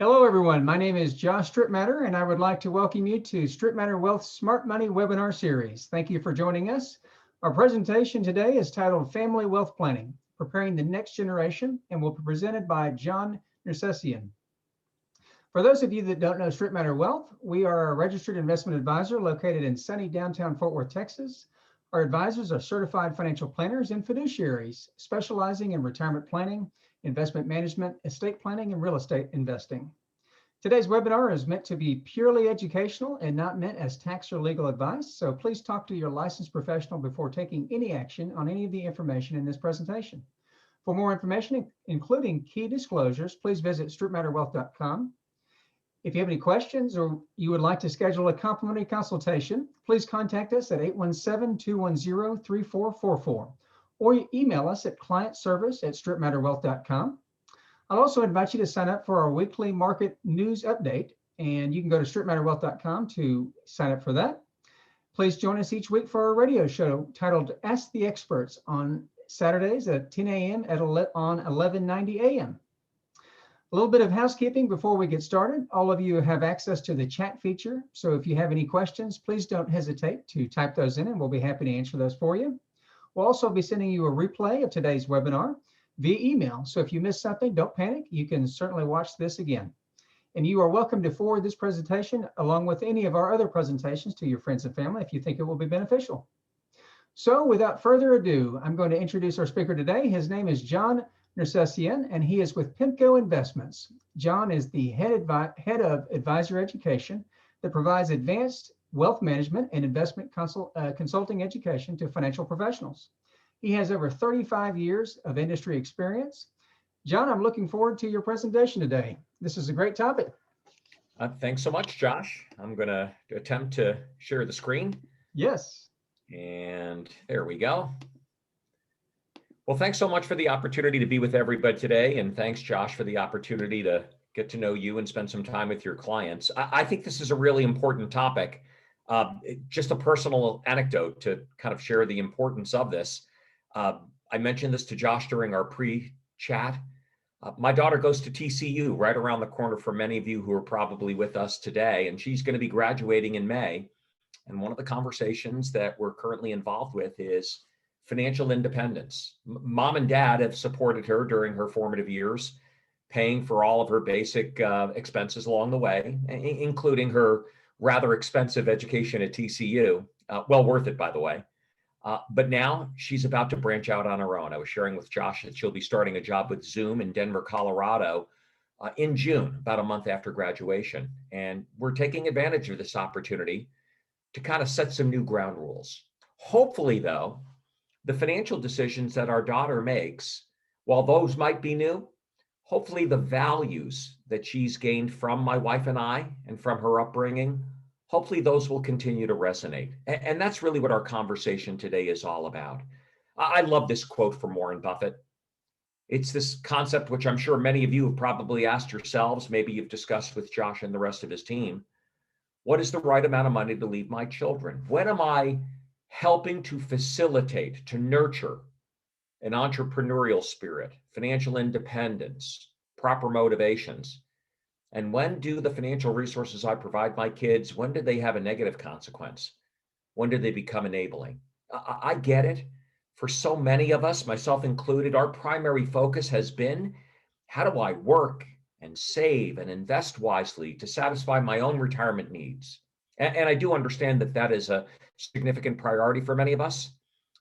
Hello, everyone. My name is Josh Stripmatter, and I would like to welcome you to Stripmatter Wealth Smart Money webinar series. Thank you for joining us. Our presentation today is titled Family Wealth Planning, Preparing the Next Generation, and will be presented by John Nersesian. For those of you that don't know Stripmatter Wealth, we are a registered investment advisor located in sunny downtown Fort Worth, Texas. Our advisors are certified financial planners and fiduciaries, specializing in retirement planning, investment management, estate planning, and real estate investing. Today's webinar is meant to be purely educational and not meant as tax or legal advice, so please talk to your licensed professional before taking any action on any of the information in this presentation. For more information, including key disclosures, please visit stripmatterwealth.com. If you have any questions or you would like to schedule a complimentary consultation, please contact us at 817-210-3444 or email us at clientservice@stripmatterwealth.com. I'll also invite you to sign up for our weekly market news update, and you can go to stripmatterwealth.com to sign up for that. Please join us each week for our radio show titled Ask the Experts on Saturdays at 10 a.m. on 1190 a.m. A little bit of housekeeping before we get started. All of you have access to the chat feature, so if you have any questions, please don't hesitate to type those in and we'll be happy to answer those for you. We'll also be sending you a replay of today's webinar via email, so if you missed something, don't panic. You can certainly watch this again. And you are welcome to forward this presentation along with any of our other presentations to your friends and family if you think it will be beneficial. So without further ado, I'm going to introduce our speaker today. His name is John Nersesian, and he is with PIMCO Investments. John is the head of advisor education that provides advanced wealth management and investment consulting education to financial professionals. He has over 35 years of industry experience. John, I'm looking forward to your presentation today. This is a great topic. Thanks so much, Josh. I'm going to attempt to share the screen. Yes. And there we go. Well, thanks so much for the opportunity to be with everybody today. And thanks, Josh, for the opportunity to get to know you and spend some time with your clients. I think this is a really important topic. Just a personal anecdote to kind of share the importance of this. I mentioned this to Josh during our pre-chat. My daughter goes to TCU right around the corner for many of you who are probably with us today, and she's going to be graduating in May. And one of the conversations that we're currently involved with is financial independence. Mom and dad have supported her during her formative years, paying for all of her basic expenses along the way, including her rather expensive education at TCU. Well worth it, by the way. But now she's about to branch out on her own. I was sharing with Josh that she'll be starting a job with Zoom in Denver, Colorado in June, about a month after graduation. And we're taking advantage of this opportunity to kind of set some new ground rules. Hopefully, though, the financial decisions that our daughter makes, while those might be new, hopefully the values that she's gained from my wife and I and from her upbringing, hopefully those will continue to resonate. And that's really what our conversation today is all about. I love this quote from Warren Buffett. It's this concept which I'm sure many of you have probably asked yourselves, maybe you've discussed with Josh and the rest of his team. What is the right amount of money to leave my children? When am I helping to facilitate, to nurture an entrepreneurial spirit, financial independence, proper motivations? And when do the financial resources I provide my kids, when do they have a negative consequence? When do they become enabling? I get it. For so many of us, myself included, our primary focus has been, how do I work and save and invest wisely to satisfy my own retirement needs? And I do understand that that is a significant priority for many of us.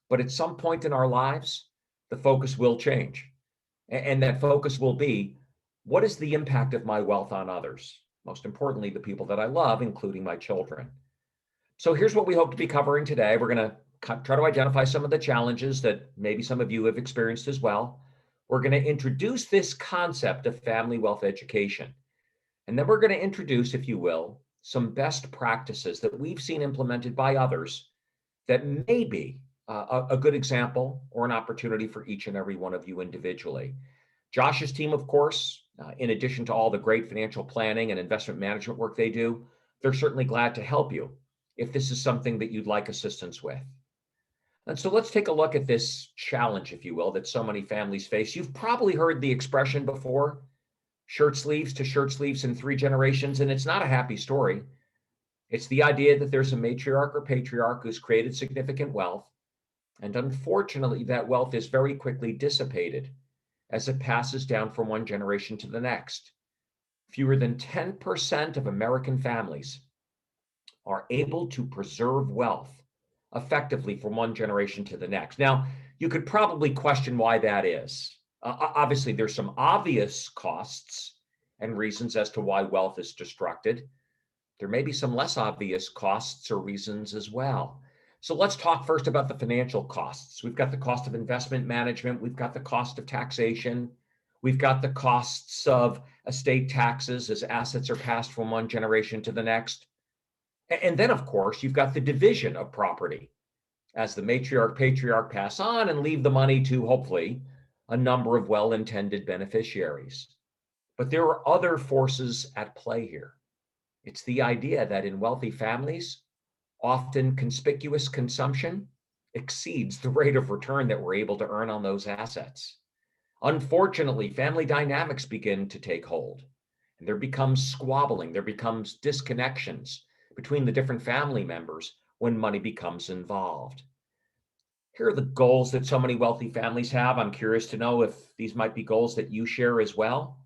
But at some point in our lives, the focus will change. And that focus will be, what is the impact of my wealth on others? Most importantly, the people that I love, including my children. So here's what we hope to be covering today. We're going to try to identify some of the challenges that maybe some of you have experienced as well. We're going to introduce this concept of family wealth education. And then we're going to introduce, if you will, some best practices that we've seen implemented by others that may be a good example or an opportunity for each and every one of you individually. Josh's team, of course, in addition to all the great financial planning and investment management work they do, they're certainly glad to help you if this is something that you'd like assistance with. And so let's take a look at this challenge, if you will, that so many families face. You've probably heard the expression before, shirt sleeves to shirt sleeves in 3 generations. And it's not a happy story. It's the idea that there's a matriarch or patriarch who's created significant wealth. And unfortunately, that wealth is very quickly dissipated as it passes down from one generation to the next. Fewer than 10% of American families are able to preserve wealth effectively from one generation to the next. Now, you could probably question why that is. Obviously, there's some obvious costs and reasons as to why wealth is destructed. There may be some less obvious costs or reasons as well. So let's talk first about the financial costs. We've got the cost of investment management. We've got the cost of taxation. We've got the costs of estate taxes as assets are passed from one generation to the next. And then, of course, you've got the division of property as the matriarch, patriarch pass on and leave the money to, hopefully, a number of well-intended beneficiaries. But there are other forces at play here. It's the idea that in wealthy families, often conspicuous consumption exceeds the rate of return that we're able to earn on those assets. Unfortunately, family dynamics begin to take hold, and there becomes squabbling, there becomes disconnections between the different family members when money becomes involved. Here are the goals that so many wealthy families have. I'm curious to know if these might be goals that you share as well.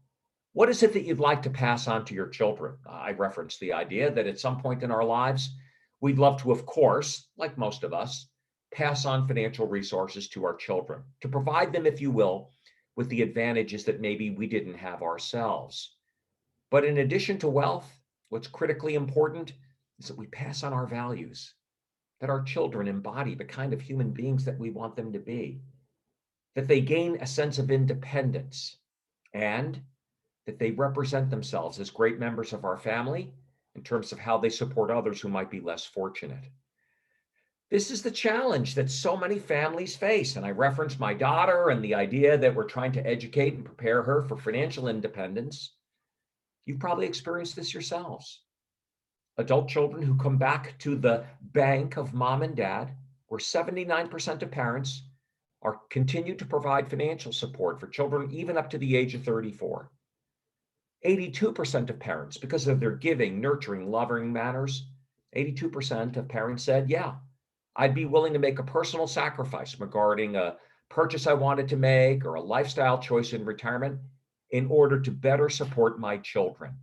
What is it that you'd like to pass on to your children? I referenced the idea that at some point in our lives, we'd love to, of course, like most of us, pass on financial resources to our children, to provide them, if you will, with the advantages that maybe we didn't have ourselves. But in addition to wealth, what's critically important is that we pass on our values, that our children embody the kind of human beings that we want them to be, that they gain a sense of independence, and that they represent themselves as great members of our family in terms of how they support others who might be less fortunate. This is the challenge that so many families face. And I referenced my daughter and the idea that we're trying to educate and prepare her for financial independence. You've probably experienced this yourselves. Adult children who come back to the bank of mom and dad, where 79% of parents are continue to provide financial support for children even up to the age of 34. 82% of parents, because of their giving, nurturing, loving manners, 82% of parents said, yeah, I'd be willing to make a personal sacrifice regarding a purchase I wanted to make or a lifestyle choice in retirement in order to better support my children.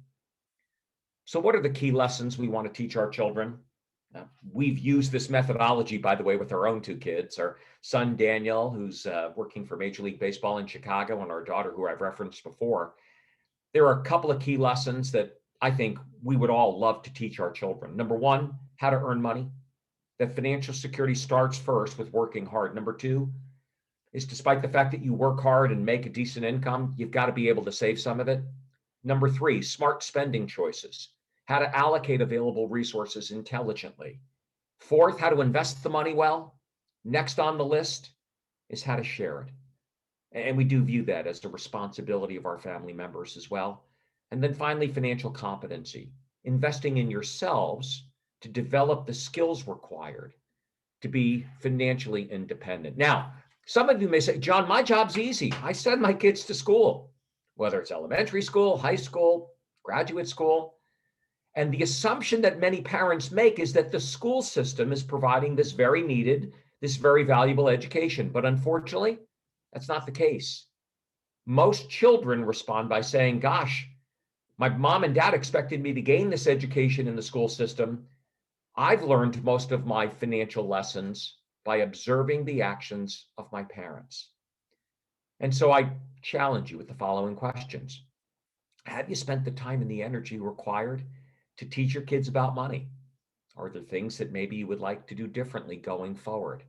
So what are the key lessons we want to teach our children? We've used this methodology, by the way, with our own 2 kids, our son, Daniel, who's working for Major League Baseball in Chicago, and our daughter, who I've referenced before. There are a couple of key lessons that I think we would all love to teach our children. Number 1, how to earn money. That financial security starts first with working hard. Number 2 is despite the fact that you work hard and make a decent income, you've got to be able to save some of it. Number 3, smart spending choices. How to allocate available resources intelligently. 4th, how to invest the money well. Next on the list is how to share it. And we do view that as the responsibility of our family members as well. And then finally, financial competency, investing in yourselves to develop the skills required to be financially independent. Now, some of you may say, John, my job's easy. I send my kids to school, whether it's elementary school, high school, graduate school. And the assumption that many parents make is that the school system is providing this very needed, this very valuable education. But unfortunately, that's not the case. Most children respond by saying, gosh, my mom and dad expected me to gain this education in the school system. I've learned most of my financial lessons by observing the actions of my parents. And so I challenge you with the following questions. Have you spent the time and the energy required to teach your kids about money? Are there things that maybe you would like to do differently going forward?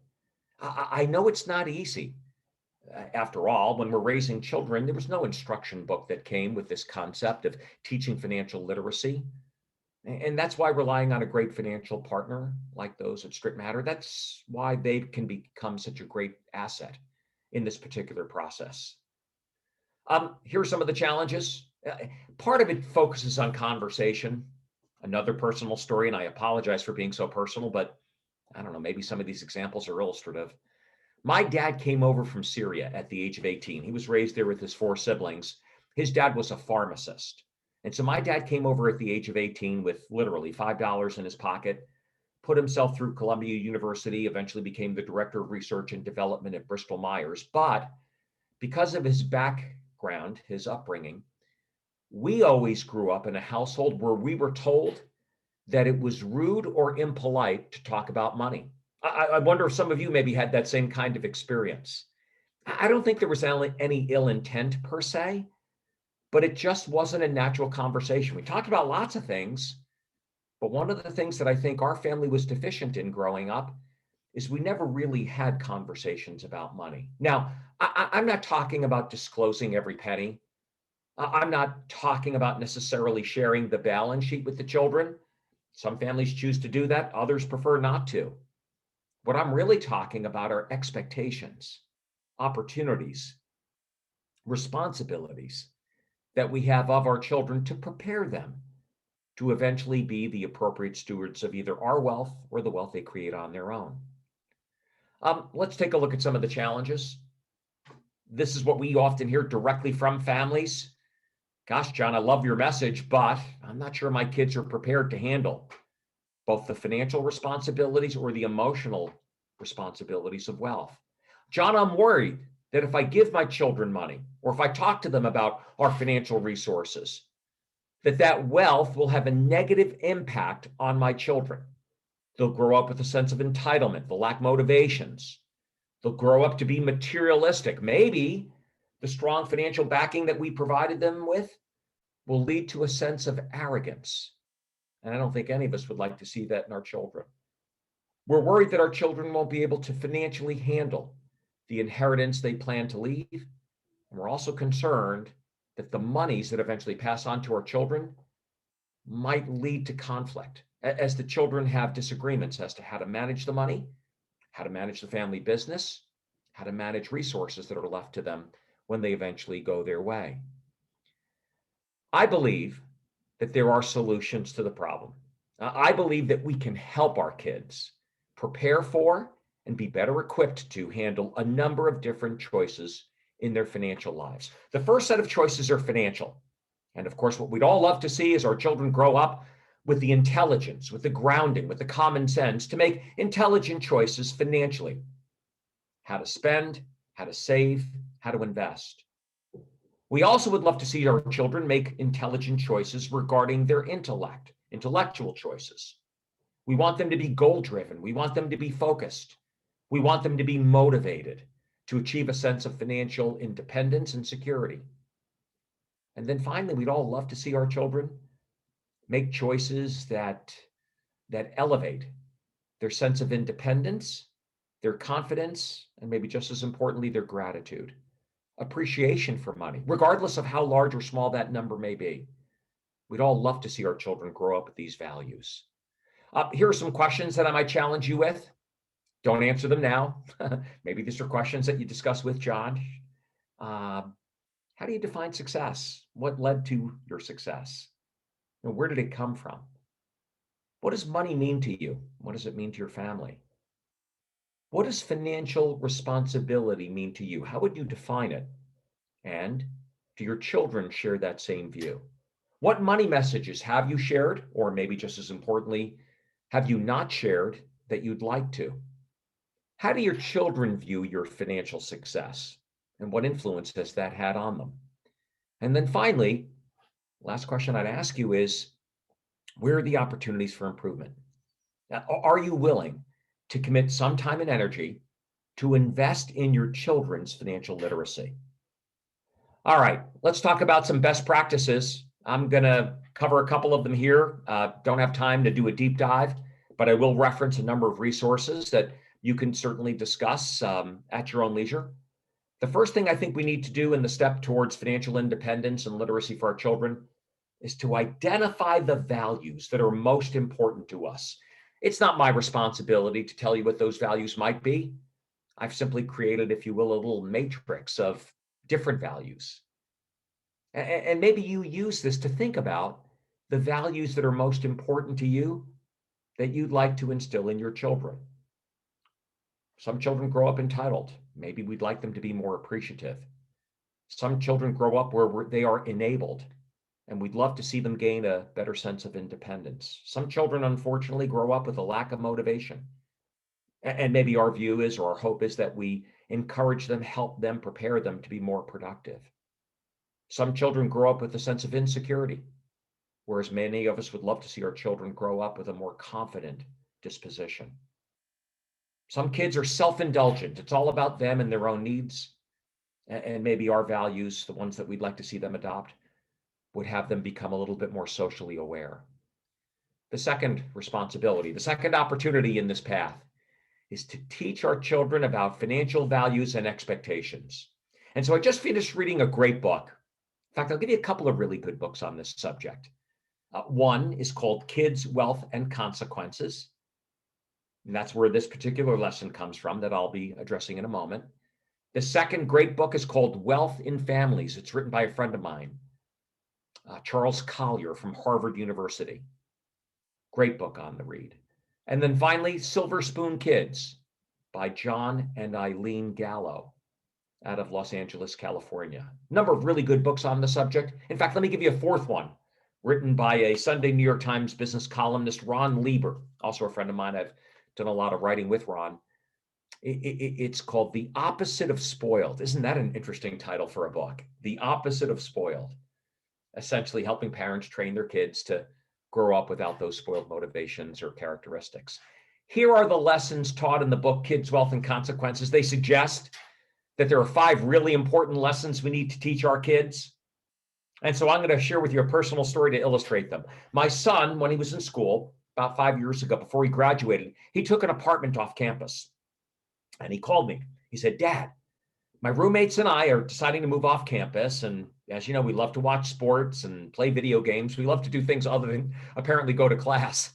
I know it's not easy. After all, when we're raising children, there was no instruction book that came with this concept of teaching financial literacy. And that's why relying on a great financial partner like those at Strip Matter, that's why they can become such a great asset in this particular process. Here are some of the challenges. Part of it focuses on conversation. Another personal story, and I apologize for being so personal, but I don't know, maybe some of these examples are illustrative. My dad came over from Syria at the age of 18. He was raised there with his 4 siblings. His dad was a pharmacist. And so my dad came over at the age of 18 with literally $5 in his pocket, put himself through Columbia University, eventually became the director of research and development at Bristol Myers. But because of his background, his upbringing, we always grew up in a household where we were told that it was rude or impolite to talk about money. I wonder if some of you maybe had that same kind of experience. I don't think there was any ill intent per se, but it just wasn't a natural conversation. We talked about lots of things, but one of the things that I think our family was deficient in growing up is we never really had conversations about money. Now, I'm not talking about disclosing every penny. I'm not talking about necessarily sharing the balance sheet with the children. Some families choose to do that, others prefer not to. What I'm really talking about are expectations, opportunities, responsibilities that we have of our children to prepare them to eventually be the appropriate stewards of either our wealth or the wealth they create on their own. Let's take a look at some of the challenges. This is what we often hear directly from families. Gosh, John, I love your message, but I'm not sure my kids are prepared to handle both the financial responsibilities or the emotional responsibilities of wealth. John, I'm worried that if I give my children money or if I talk to them about our financial resources, that wealth will have a negative impact on my children. They'll grow up with a sense of entitlement. They'll lack motivations. They'll grow up to be materialistic. Maybe the strong financial backing that we provided them with will lead to a sense of arrogance. And I don't think any of us would like to see that in our children. We're worried that our children won't be able to financially handle the inheritance they plan to leave. And we're also concerned that the monies that eventually pass on to our children might lead to conflict as the children have disagreements as to how to manage the money, how to manage the family business, how to manage resources that are left to them when they eventually go their way. I believe that there are solutions to the problem. I believe that we can help our kids prepare for and be better equipped to handle a number of different choices in their financial lives. The first set of choices are financial. And of course, what we'd all love to see is our children grow up with the intelligence, with the grounding, with the common sense to make intelligent choices financially. How to spend, how to save, how to invest. We also would love to see our children make intelligent choices regarding their intellect, intellectual choices. We want them to be goal-driven. We want them to be focused. We want them to be motivated to achieve a sense of financial independence and security. And then finally, we'd all love to see our children make choices that elevate their sense of independence, their confidence, and maybe just as importantly, their gratitude, appreciation for money, regardless of how large or small that number may be. We'd all love to see our children grow up with these values. Here are some questions that I might challenge you with. Don't answer them now. Maybe these are questions that you discuss with John. How do you define success? What led to your success? And where did it come from? What does money mean to you? What does it mean to your family? What does financial responsibility mean to you? How would you define it? And do your children share that same view? What money messages have you shared, or maybe just as importantly, have you not shared that you'd like to? How do your children view your financial success? And what influence has that had on them? And then finally, last question I'd ask you is, where are the opportunities for improvement? Now, are you willing to commit some time and energy to invest in your children's financial literacy? All right, let's talk about some best practices. I'm going to cover a couple of them here. Don't have time to do a deep dive, but I will reference a number of resources that you can certainly discuss at your own leisure. The first thing I think we need to do in the step towards financial independence and literacy for our children is to identify the values that are most important to us. It's not my responsibility to tell you what those values might be. I've simply created, if you will, a little matrix of different values. And maybe you use this to think about the values that are most important to you that you'd like to instill in your children. Some children grow up entitled. Maybe we'd like them to be more appreciative. Some children grow up where they are enabled, and we'd love to see them gain a better sense of independence. Some children, unfortunately, grow up with a lack of motivation. And maybe our view is, or our hope is, that we encourage them, help them, prepare them to be more productive. Some children grow up with a sense of insecurity, whereas many of us would love to see our children grow up with a more confident disposition. Some kids are self-indulgent. It's all about them and their own needs. And maybe our values, the ones that we'd like to see them adopt, would have them become a little bit more socially aware. The second responsibility, the second opportunity in this path, is to teach our children about financial values and expectations. And so I just finished reading a great book. In fact, I'll give you a couple of really good books on this subject. One is called Kids, Wealth, and Consequences. And that's where this particular lesson comes from that I'll be addressing in a moment. The second great book is called Wealth in Families. It's written by a friend of mine, Charles Collier from Harvard University. Great book on the read. And then finally, Silver Spoon Kids by John and Eileen Gallo out of Los Angeles, California. A number of really good books on the subject. In fact, let me give you a fourth one, written by a Sunday New York Times business columnist, Ron Lieber, also a friend of mine. I've done a lot of writing with Ron. It's called The Opposite of Spoiled. Isn't that an interesting title for a book? The Opposite of Spoiled. Essentially helping parents train their kids to grow up without those spoiled motivations or characteristics. Here are the lessons taught in the book, Kids, Wealth, and Consequences. They suggest that there are 5 really important lessons we need to teach our kids. And so I'm going to share with you a personal story to illustrate them. My son, when he was in school, about 5 years ago, before he graduated, he took an apartment off campus. And he called me. He said, "Dad, my roommates and I are deciding to move off campus. And as you know, we love to watch sports and play video games. We love to do things other than apparently go to class."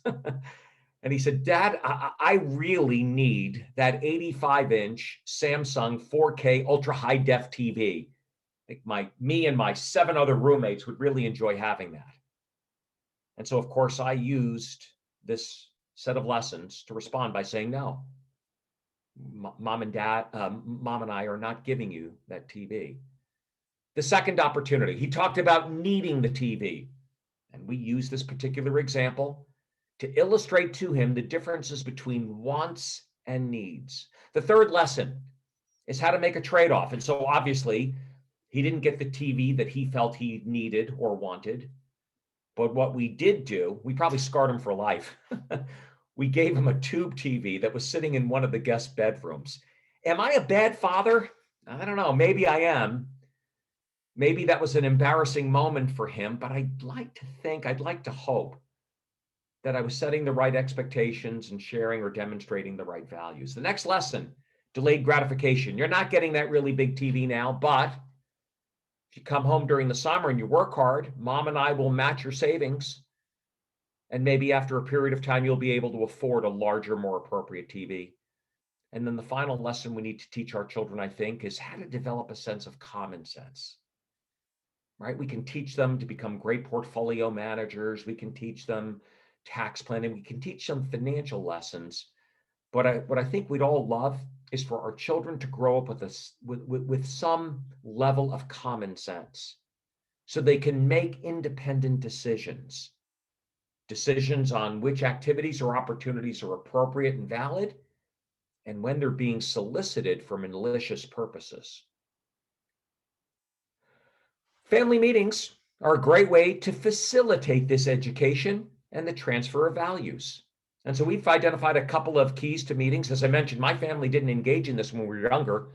And he said, "Dad, I really need that 85-inch Samsung 4K ultra high def TV. I think me and my 7 other roommates would really enjoy having that." And so, of course, I used this set of lessons to respond by saying, "No, Mom and I are not giving you that TV." The second opportunity, he talked about needing the TV. And we use this particular example to illustrate to him the differences between wants and needs. The third lesson is how to make a trade-off. And so obviously, he didn't get the TV that he felt he needed or wanted. But what we did do, we probably scarred him for life. We gave him a tube TV that was sitting in one of the guest bedrooms. Am I a bad father? I don't know. Maybe I am. Maybe that was an embarrassing moment for him, but I'd like to hope that I was setting the right expectations and sharing or demonstrating the right values. The next lesson, delayed gratification. You're not getting that really big TV now, but if you come home during the summer and you work hard, Mom and I will match your savings. And maybe after a period of time, you'll be able to afford a larger, more appropriate TV. And then the final lesson we need to teach our children, I think, is how to develop a sense of common sense, right? We can teach them to become great portfolio managers. We can teach them tax planning. We can teach them financial lessons. But what I think we'd all love is for our children to grow up with some level of common sense so they can make independent decisions on which activities or opportunities are appropriate and valid, and when they're being solicited for malicious purposes. Family meetings are a great way to facilitate this education and the transfer of values. And so we've identified a couple of keys to meetings. As I mentioned, my family didn't engage in this when we were younger,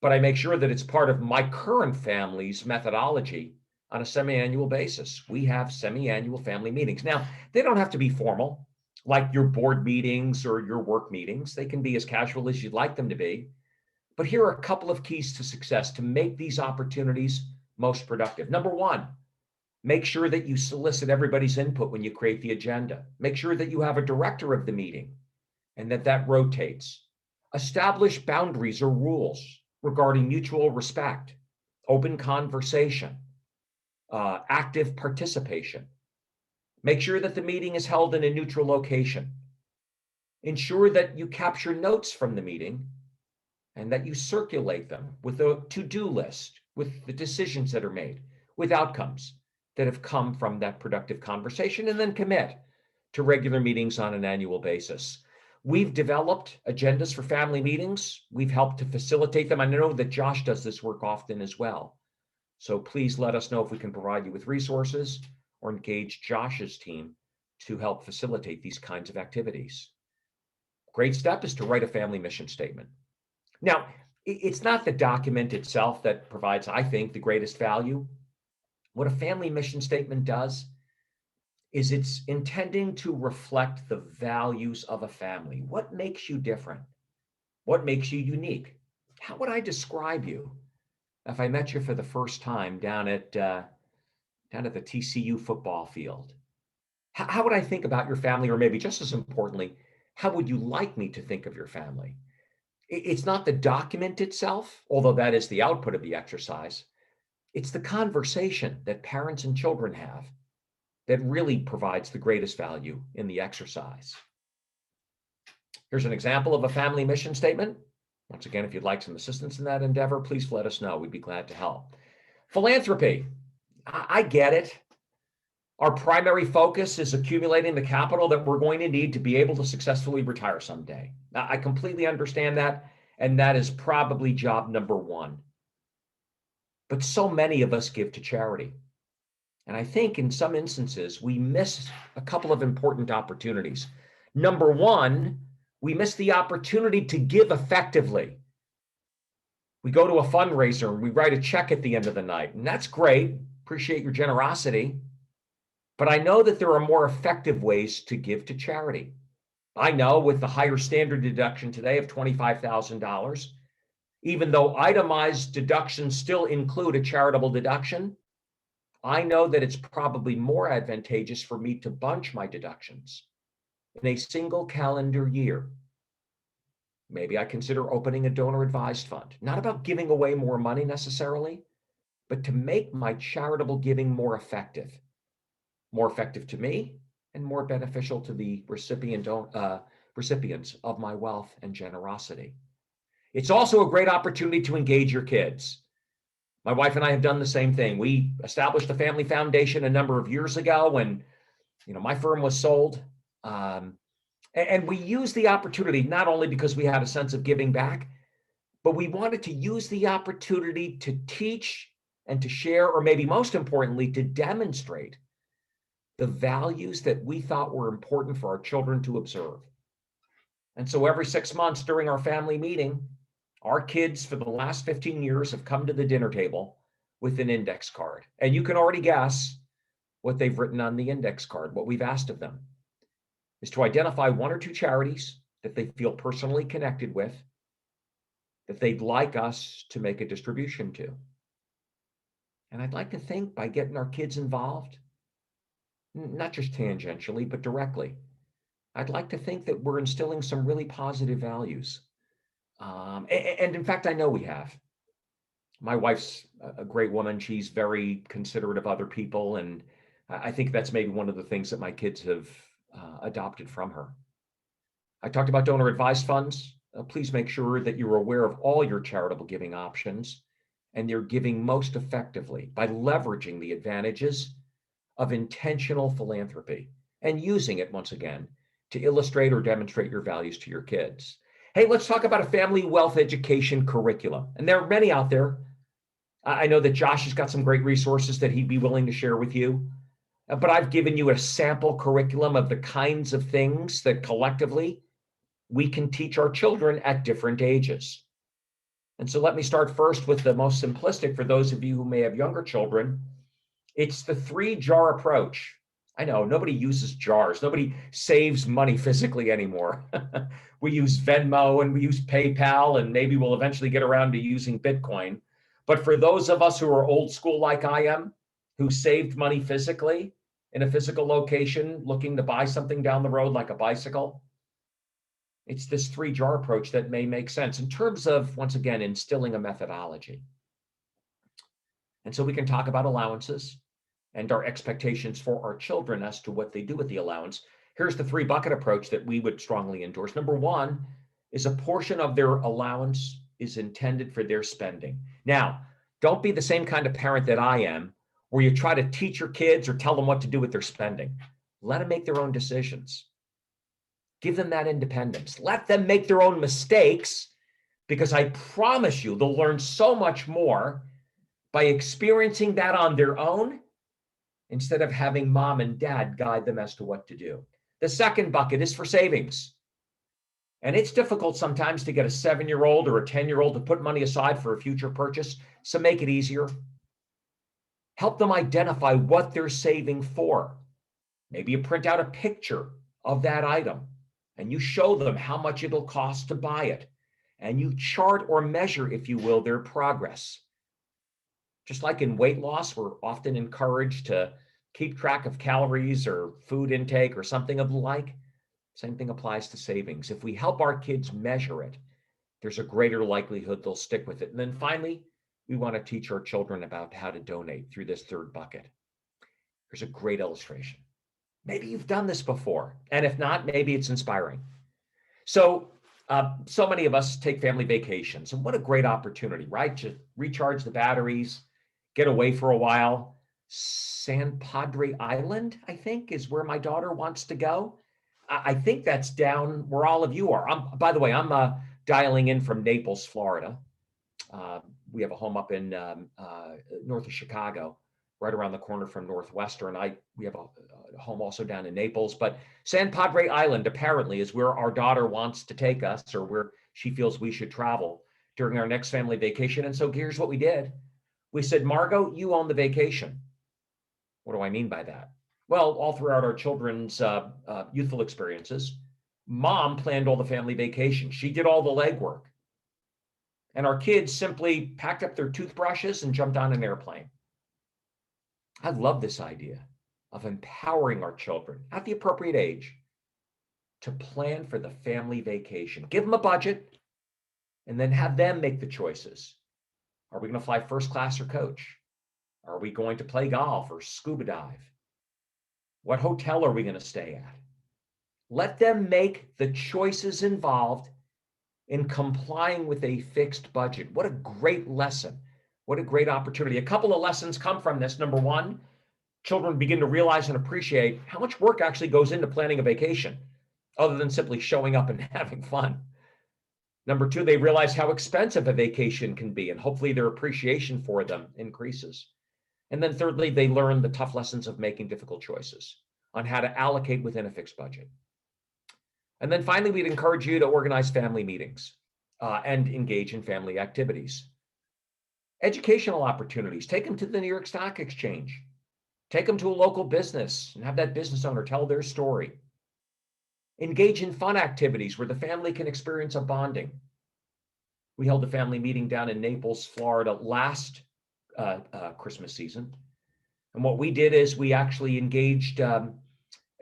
but I make sure that it's part of my current family's methodology on a semi-annual basis. We have semi-annual family meetings. Now, they don't have to be formal, like your board meetings or your work meetings. They can be as casual as you'd like them to be. But here are a couple of keys to success to make these opportunities most productive. Number 1, make sure that you solicit everybody's input when you create the agenda. Make sure that you have a director of the meeting and that rotates. Establish boundaries or rules regarding mutual respect, open conversation, active participation. Make sure that the meeting is held in a neutral location. Ensure that you capture notes from the meeting and that you circulate them with a to-do list with the decisions that are made, with outcomes that have come from that productive conversation, and then commit to regular meetings on an annual basis. We've developed agendas for family meetings. We've helped to facilitate them. I know that Josh does this work often as well. So please let us know if we can provide you with resources or engage Josh's team to help facilitate these kinds of activities. Great step is to write a family mission statement. Now, it's not the document itself that provides, I think, the greatest value. What a family mission statement does is it's intending to reflect the values of a family. What makes you different? What makes you unique? How would I describe you if I met you for the first time down at the TCU football field? How would I think about your family? Or maybe just as importantly, how would you like me to think of your family? It's not the document itself, although that is the output of the exercise. It's the conversation that parents and children have that really provides the greatest value in the exercise. Here's an example of a family mission statement. Once again, if you'd like some assistance in that endeavor, please let us know. We'd be glad to help. Philanthropy. I get it. Our primary focus is accumulating the capital that we're going to need to be able to successfully retire someday. I completely understand that, and that is probably job number one. But so many of us give to charity. And I think in some instances, we miss a couple of important opportunities. Number one, we miss the opportunity to give effectively. We go to a fundraiser and we write a check at the end of the night, and that's great. Appreciate your generosity. But I know that there are more effective ways to give to charity. I know with the higher standard deduction today of $25,000, even though itemized deductions still include a charitable deduction, I know that it's probably more advantageous for me to bunch my deductions in a single calendar year. Maybe I consider opening a donor advised fund, not about giving away more money necessarily, but to make my charitable giving more effective to me and more beneficial to the recipients of my wealth and generosity. It's also a great opportunity to engage your kids. My wife and I have done the same thing. We established a family foundation a number of years ago when, my firm was sold. And we used the opportunity, not only because we had a sense of giving back, but we wanted to use the opportunity to teach and to share, or maybe most importantly, to demonstrate the values that we thought were important for our children to observe. And so every 6 months during our family meeting, our kids for the last 15 years have come to the dinner table with an index card. And you can already guess what they've written on the index card. What we've asked of them is to identify one or two charities that they feel personally connected with, that they'd like us to make a distribution to. And I'd like to think by getting our kids involved, not just tangentially, but directly, I'd like to think that we're instilling some really positive values. And in fact, I know we have. My wife's a great woman. She's very considerate of other people. And I think that's maybe one of the things that my kids have adopted from her. I talked about donor advised funds. Please make sure that you're aware of all your charitable giving options and you're giving most effectively by leveraging the advantages of intentional philanthropy and using it once again to illustrate or demonstrate your values to your kids. Hey, let's talk about a family wealth education curriculum. And there are many out there. I know that Josh has got some great resources that he'd be willing to share with you. But I've given you a sample curriculum of the kinds of things that collectively we can teach our children at different ages. And so let me start first with the most simplistic for those of you who may have younger children. It's the 3-jar approach. I know nobody uses jars. Nobody saves money physically anymore. We use Venmo and we use PayPal, and maybe we'll eventually get around to using Bitcoin. But for those of us who are old school like I am, who saved money physically in a physical location, looking to buy something down the road like a bicycle, it's this 3-jar approach that may make sense in terms of, once again, instilling a methodology. And so we can talk about allowances and our expectations for our children as to what they do with the allowance. Here's the 3-bucket approach that we would strongly endorse. Number one is a portion of their allowance is intended for their spending. Now, Don't be the same kind of parent that I am, where you try to teach your kids or tell them what to do with their spending. Let them make their own decisions. Give them that independence. Let them make their own mistakes, because I promise you, they'll learn so much more by experiencing that on their own instead of having mom and dad guide them as to what to do. The second bucket is for savings. And it's difficult sometimes to get a 7-year-old or a 10-year-old to put money aside for a future purchase. So make it easier. Help them identify what they're saving for. Maybe you print out a picture of that item and you show them how much it'll cost to buy it. And you chart or measure, if you will, their progress. Just like in weight loss, we're often encouraged to keep track of calories or food intake or something of the like. Same thing applies to savings. If we help our kids measure it, there's a greater likelihood they'll stick with it. And then finally, we want to teach our children about how to donate through this third bucket. Here's a great illustration. Maybe you've done this before, and if not, maybe it's inspiring. So many of us take family vacations, and what a great opportunity, right? To recharge the batteries, get away for a while. San Padre Island, I think, is where my daughter wants to go. I think that's down where all of you are. By the way, I'm dialing in from Naples, Florida. We have a home up in north of Chicago, right around the corner from Northwestern. We have a home also down in Naples. But San Padre Island apparently is where our daughter wants to take us, or where she feels we should travel during our next family vacation. And so here's what we did. We said, Margot, you own the vacation. What do I mean by that? Well, all throughout our children's youthful experiences, mom planned all the family vacations. She did all the legwork. And our kids simply packed up their toothbrushes and jumped on an airplane. I love this idea of empowering our children at the appropriate age to plan for the family vacation. Give them a budget and then have them make the choices. Are we going to fly first class or coach? Are we going to play golf or scuba dive? What hotel are we going to stay at? Let them make the choices involved in complying with a fixed budget. What a great lesson. What a great opportunity. A couple of lessons come from this. Number one, children begin to realize and appreciate how much work actually goes into planning a vacation, other than simply showing up and having fun. Number two, they realize how expensive a vacation can be, and hopefully their appreciation for them increases. And then thirdly, they learn the tough lessons of making difficult choices on how to allocate within a fixed budget. And then finally, we'd encourage you to organize family meetings and engage in family activities. Educational opportunities, take them to the New York Stock Exchange. Take them to a local business and have that business owner tell their story. Engage in fun activities where the family can experience a bonding. We held a family meeting down in Naples, Florida last Christmas season. And what we did is we actually engaged a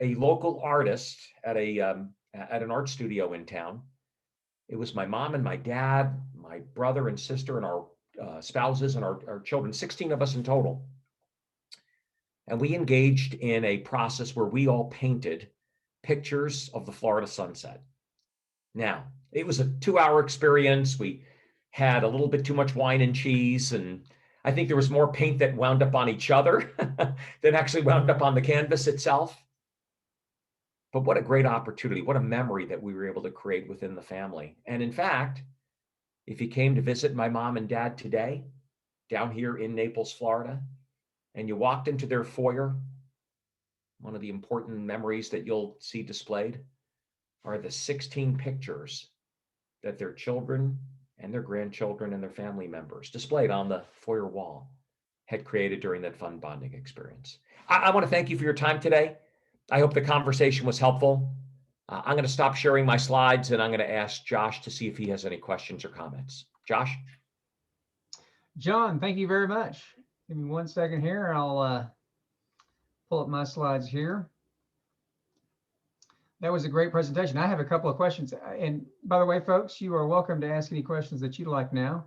local artist at an art studio in town. It was my mom and my dad, my brother and sister, and our spouses and our children, 16 of us in total. And we engaged in a process where we all painted pictures of the Florida sunset. Now, it was a 2-hour experience. We had a little bit too much wine and cheese, and I think there was more paint that wound up on each other than actually wound up on the canvas itself. But what a great opportunity, what a memory that we were able to create within the family. And in fact, if you came to visit my mom and dad today, down here in Naples, Florida, and you walked into their foyer, one of the important memories that you'll see displayed are the 16 pictures that their children and their grandchildren and their family members displayed on the foyer wall had created during that fun bonding experience. I want to thank you for your time today. I hope the conversation was helpful. I'm going to stop sharing my slides, and I'm going to ask Josh to see if he has any questions or comments. Josh? John, thank you very much. Give me 1 second here. I'll pull up my slides here. That was a great presentation. I have a couple of questions. And by the way, folks, you are welcome to ask any questions that you'd like now.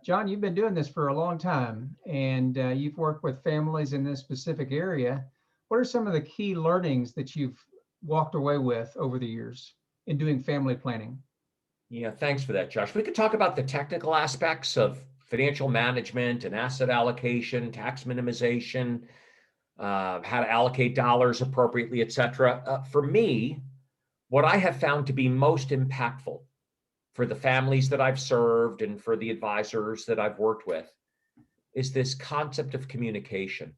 John, you've been doing this for a long time, and you've worked with families in this specific area. What are some of the key learnings that you've walked away with over the years in doing family planning? Yeah, thanks for that, Josh. We could talk about the technical aspects of financial management and asset allocation, tax minimization, how to allocate dollars appropriately, et cetera. For me, what I have found to be most impactful for the families that I've served and for the advisors that I've worked with is this concept of communication.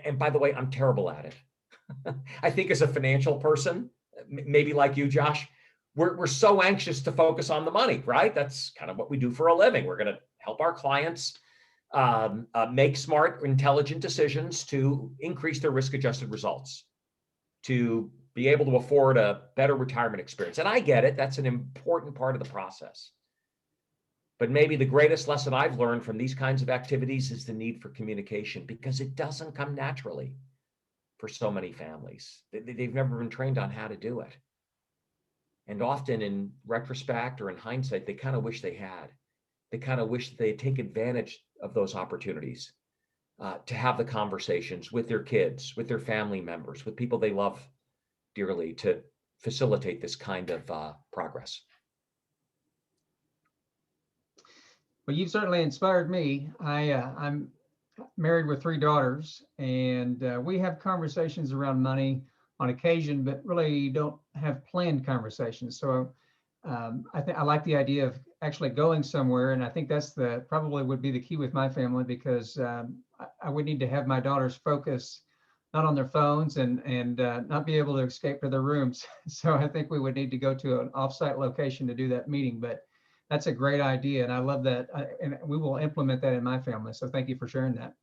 And by the way, I'm terrible at it. I think as a financial person, maybe like you, Josh, we're so anxious to focus on the money, right? That's kind of what we do for a living. We're going to help our clients make smart, intelligent decisions to increase their risk-adjusted results, to be able to afford a better retirement experience. And I get it. That's an important part of the process. But maybe the greatest lesson I've learned from these kinds of activities is the need for communication, because it doesn't come naturally for so many families. They've never been trained on how to do it. And often in retrospect or in hindsight, they kind of wish they had. They kind of wish they'd take advantage of those opportunities to have the conversations with their kids, with their family members, with people they love dearly, to facilitate this kind of progress. Well, you've certainly inspired me. I'm married with 3 daughters, and we have conversations around money on occasion, but really don't have planned conversations. So I like the idea of actually going somewhere, and I think that's probably would be the key with my family, because I would need to have my daughters focus not on their phones and not be able to escape to their rooms. So I think we would need to go to an offsite location to do that meeting. But that's a great idea, and I love that, and we will implement that in my family. So thank you for sharing that.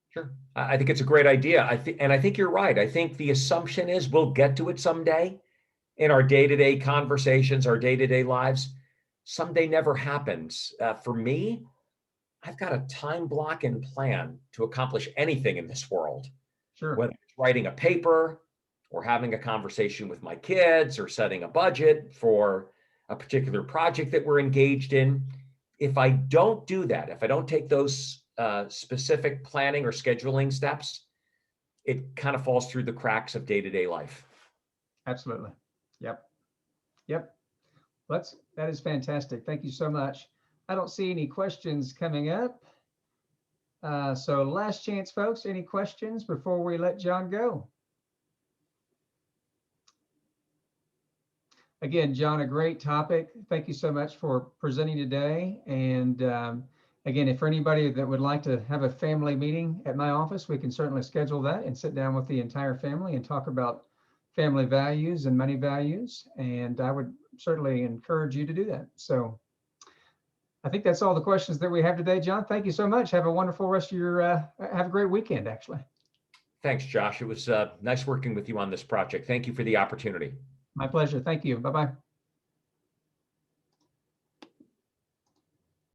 Sure. I think it's a great idea. I think you're right. I think the assumption is we'll get to it someday in our day-to-day conversations, our day-to-day lives. Someday never happens. For me, I've got a time block and plan to accomplish anything in this world, Sure. whether it's writing a paper or having a conversation with my kids or setting a budget for a particular project that we're engaged in. If I don't do that, if I don't take those specific planning or scheduling steps, it kind of falls through the cracks of day-to-day life. Absolutely. Yep. That is fantastic. Thank you so much. I don't see any questions coming up. So last chance, folks. Any questions before we let John go? Again, John, a great topic. Thank you so much for presenting today. And again, if for anybody that would like to have a family meeting at my office, we can certainly schedule that and sit down with the entire family and talk about family values and money values. And I would certainly encourage you to do that. So I think that's all the questions that we have today, John. Thank you so much. Have a wonderful rest of your, have a great weekend, actually. Thanks, Josh. It was nice working with you on this project. Thank you for the opportunity. My pleasure. Thank you. Bye-bye.